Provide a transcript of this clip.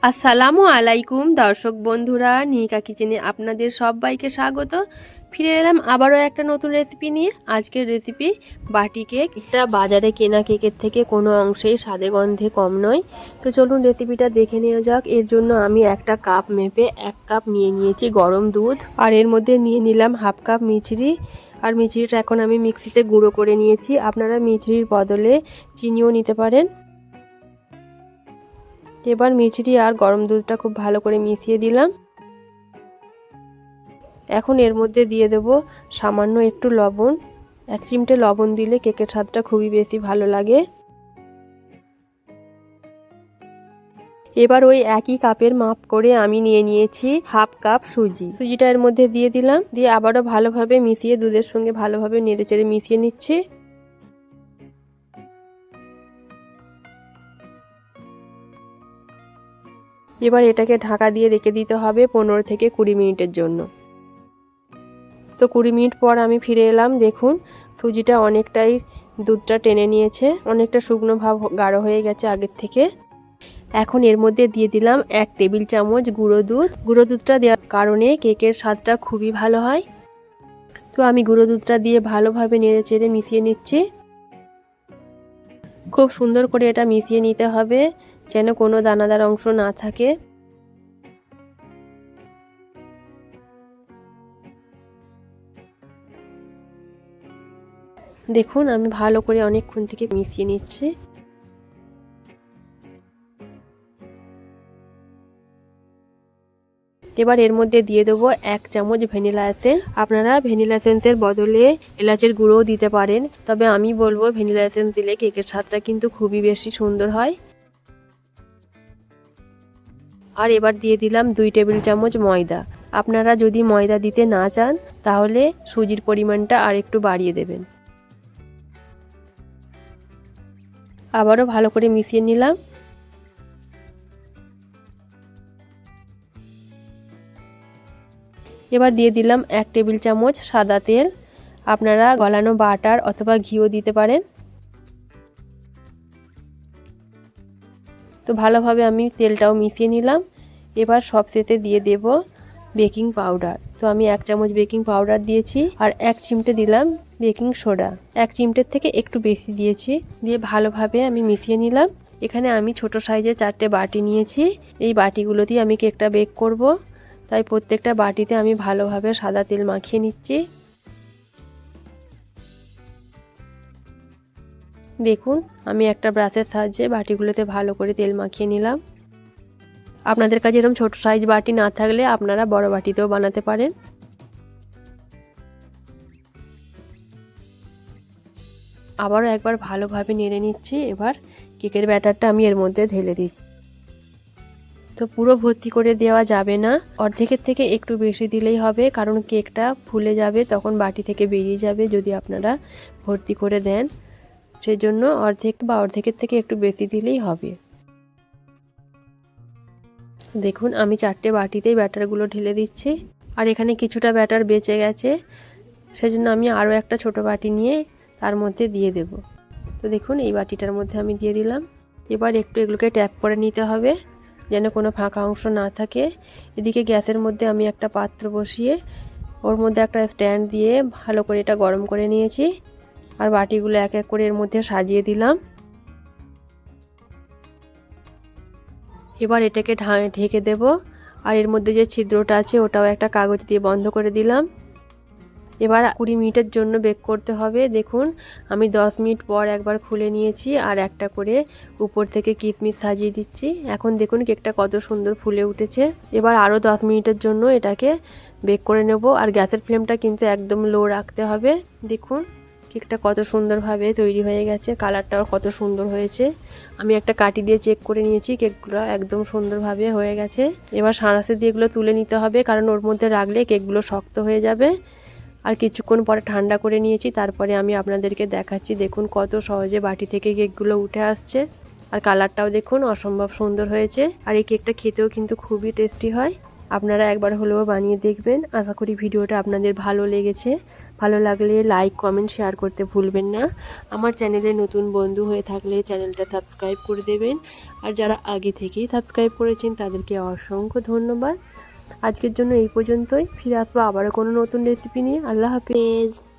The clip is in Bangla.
আসসালামু আলাইকুম দর্শক বন্ধুরা, নিকা কিচেনে আপনাদের সবাইকে স্বাগত। ফিরে এলাম আবারও একটা নতুন রেসিপি নিয়ে। আজকের রেসিপি বাটি কেক। এটা বাজারে কেনা কেকের থেকে কোনো অংশেই স্বাদে গন্ধে কম নয়। তো চলুন রেসিপিটা দেখে নেওয়া যাক। এর জন্য আমি একটা কাপ মেপে 1 কাপ নিয়ে নিয়েছি গরম দুধ, আর এর মধ্যে নিয়ে নিলাম হাফ কাপ মিছরি। আর মিছরিটা এখন আমি মিক্সিতে গুঁড়ো করে নিয়েছি। আপনারা মিছরির বদলে চিনিও নিতে পারেন। এবার মিছরি আর গরম দুধটা খুব ভালো করে মিশিয়ে দিলাম। এখন এর মধ্যে দিয়ে দেব সামান্য একটু লবণ। 1 চিমটে লবণ দিলে কেকের স্বাদটা খুবই বেশি ভালো লাগে। এবার ওই একই কাপের মাপ করে আমি নিয়ে নিয়েছি হাফ কাপ সুজি। সুজিটা এর মধ্যে দিয়ে দিলাম, দিয়ে আবারও ভালোভাবে মিশিয়ে দুধের সঙ্গে ভালোভাবে নেড়েচেড়ে মিশিয়ে নিচ্ছি। এবার এটাকে ঢাকা দিয়ে রেখে দিতে হবে 15 থেকে 20 মিনিটের জন্য। তো 20 মিনিট পর আমি ফিরে এলাম। দেখুন সুজিটা অনেকটাই দুধটা টেনে নিয়েছে, অনেকটা শুকনো ভাব গাঢ় হয়ে গেছে আগের থেকে। এখন এর মধ্যে দিয়ে দিলাম 1 টেবিল চামচ গুঁড়ো দুধ। গুঁড়ো দুধটা দেওয়ার কারণে কেকের স্বাদটা খুবই ভালো হয়। তো আমি গুঁড়ো দুধটা দিয়ে ভালোভাবে নেড়েচেড়ে মিশিয়ে নিচ্ছি। খুব সুন্দর করে এটা মিশিয়ে নিতে হবে যেন কোনো দানাদার অংশ না থাকে। দেখুন আমি ভালো করে অনেকক্ষণ থেকে মিশিয়ে নিচ্ছি। এবার এর মধ্যে দিয়ে দেবো 1 চামচ ভ্যানিলা এসেন্স। আপনারা ভ্যানিলা এসেন্সের বদলে এলাচের গুঁড়োও দিতে পারেন, তবে আমি বলবো ভ্যানিলা এসেন্স দিলে কেকের স্বাদটা কিন্তু খুবই বেশি সুন্দর হয়। আর এবার দিয়ে দিলাম 2 টেবিল চামচ ময়দা। আপনারা যদি ময়দা দিতে না চান তাহলে সুজির পরিমাণটা আর একটু বাড়িয়ে দেবেন। আবারও ভালো করে মিশিয়ে নিলাম। এবার দিয়ে দিলাম 1 টেবিল চামচ সাদা তেল। আপনারা গলানো বাটার অথবা ঘিও দিতে পারেন। তো ভালোভাবে আমি তেলটাও মিশিয়ে নিলাম। এবার সবশেষে দিয়ে দেব বেকিং পাউডার। তো আমি 1 চামচ বেকিং পাউডার দিয়েছি, আর 1 চিমটে দিলাম বেকিং সোডা। 1 চিমটের থেকে একটু বেশি দিয়েছি। দিয়ে ভালোভাবে আমি মিশিয়ে নিলাম। এখানে আমি ছোট সাইজের 4টে বাটি নিয়েছি। এই বাটিগুলোতেই আমি কেকটা বেক করব, তাই প্রত্যেকটা বাটিতে আমি ভালোভাবে সাদা তেল মাখিয়ে নিচ্ছি। দেখুন আমি একটা ব্রাশের সাহায্যে বাটিগুলোতে ভালো করে তেল মাখিয়ে নিলাম। আপনাদের কাছে এরকম ছোট সাইজ বাটি না থাকলে আপনারা বড় বাটিতেও বানাতে পারেন। আবারও একবার ভালোভাবে নেড়ে নিচ্ছি। এবার কেকের ব্যাটারটা আমি এর মধ্যে ঢেলে দিচ্ছি। তো পুরো ভর্তি করে দেওয়া যাবে না, অর্ধেকের থেকে একটু বেশি দিলেই হবে, কারণ কেকটা ফুলে যাবে, তখন বাটি থেকে বেরিয়ে যাবে যদি আপনারা ভর্তি করে দেন। সেজন্য অর্ধেক বা অর্ধেকের থেকে একটু বেশি দিলেই হবে। দেখুন আমি 4টে বাটিতেই ব্যাটারগুলো ঢেলে দিচ্ছি, আর এখানে কিছুটা ব্যাটার বেঁচে গেছে, সেজন্য আমি আরও একটা ছোট বাটি নিয়ে তার মধ্যে দিয়ে দেব। তো দেখুন এই বাটিটার মধ্যে আমি দিয়ে দিলাম। এবার একটু এগুলোকে ট্যাপ করে নিতে হবে যেন কোনো ফাঁকা অংশ না থাকে। এদিকে গ্যাসের মধ্যে আমি একটা পাত্র বসিয়ে ওর মধ্যে একটা স্ট্যান্ড দিয়ে ভালো করে এটা গরম করে নিয়েছি, আর বাটিগুলো এক এক করে এর মধ্যে সাজিয়ে দিলাম। এবার এটাকে ঢেকে দেব, আর এর মধ্যে যে ছিদ্রটা আছে ওটাও একটা কাগজ দিয়ে বন্ধ করে দিলাম। এবার 20 মিনিটের জন্য বেক করতে হবে। দেখুন আমি 10 মিনিট পর একবার খুলে নিয়েছি, আর একটা করে উপর থেকে কিশমিশ সাজিয়ে দিচ্ছি। এখন দেখুন কেকটা কত সুন্দর ফুলে উঠেছে। এবার আরও 10 মিনিটের জন্য এটাকে বেক করে নেব, আর গ্যাসের ফ্লেমটা কিন্তু একদম লো রাখতে হবে। দেখুন কেকটা কত সুন্দরভাবে তৈরি হয়ে গেছে, কালারটাও কত সুন্দর হয়েছে। আমি একটা কাঠি দিয়ে চেক করে নিয়েছি, কেকগুলো একদম সুন্দরভাবে হয়ে গেছে। এবার সাঁড়াশি দিয়ে এগুলো তুলে নিতে হবে, কারণ ওর মধ্যে রাখলে কেকগুলো শক্ত হয়ে যাবে। আর কিছুক্ষণ পরে ঠান্ডা করে নিয়েছি, তারপরে আমি আপনাদেরকে দেখাচ্ছি। দেখুন কত সহজে বাটি থেকে কেকগুলো উঠে আসছে, আর কালারটাও দেখুন অসম্ভব সুন্দর হয়েছে। আর এই কেকটা খেতেও কিন্তু খুবই টেস্টি হয়। আপনারা একবার হলেও বানিয়ে দেখবেন। আশা করি ভিডিওটা আপনাদের ভালো লেগেছে। ভালো লাগলে লাইক কমেন্ট শেয়ার করতে ভুলবেন না। আমার চ্যানেলে নতুন বন্ধু হয়ে থাকলে চ্যানেলটা সাবস্ক্রাইব করে দেবেন। আর যারা আগে থেকেই সাবস্ক্রাইব করেছেন তাদেরকে অসংখ্য ধন্যবাদ। আজকের জন্য এই পর্যন্তই। ফিরে আসবো আবারও কোনো নতুন রেসিপি নিয়ে। আল্লাহ হাফেজ।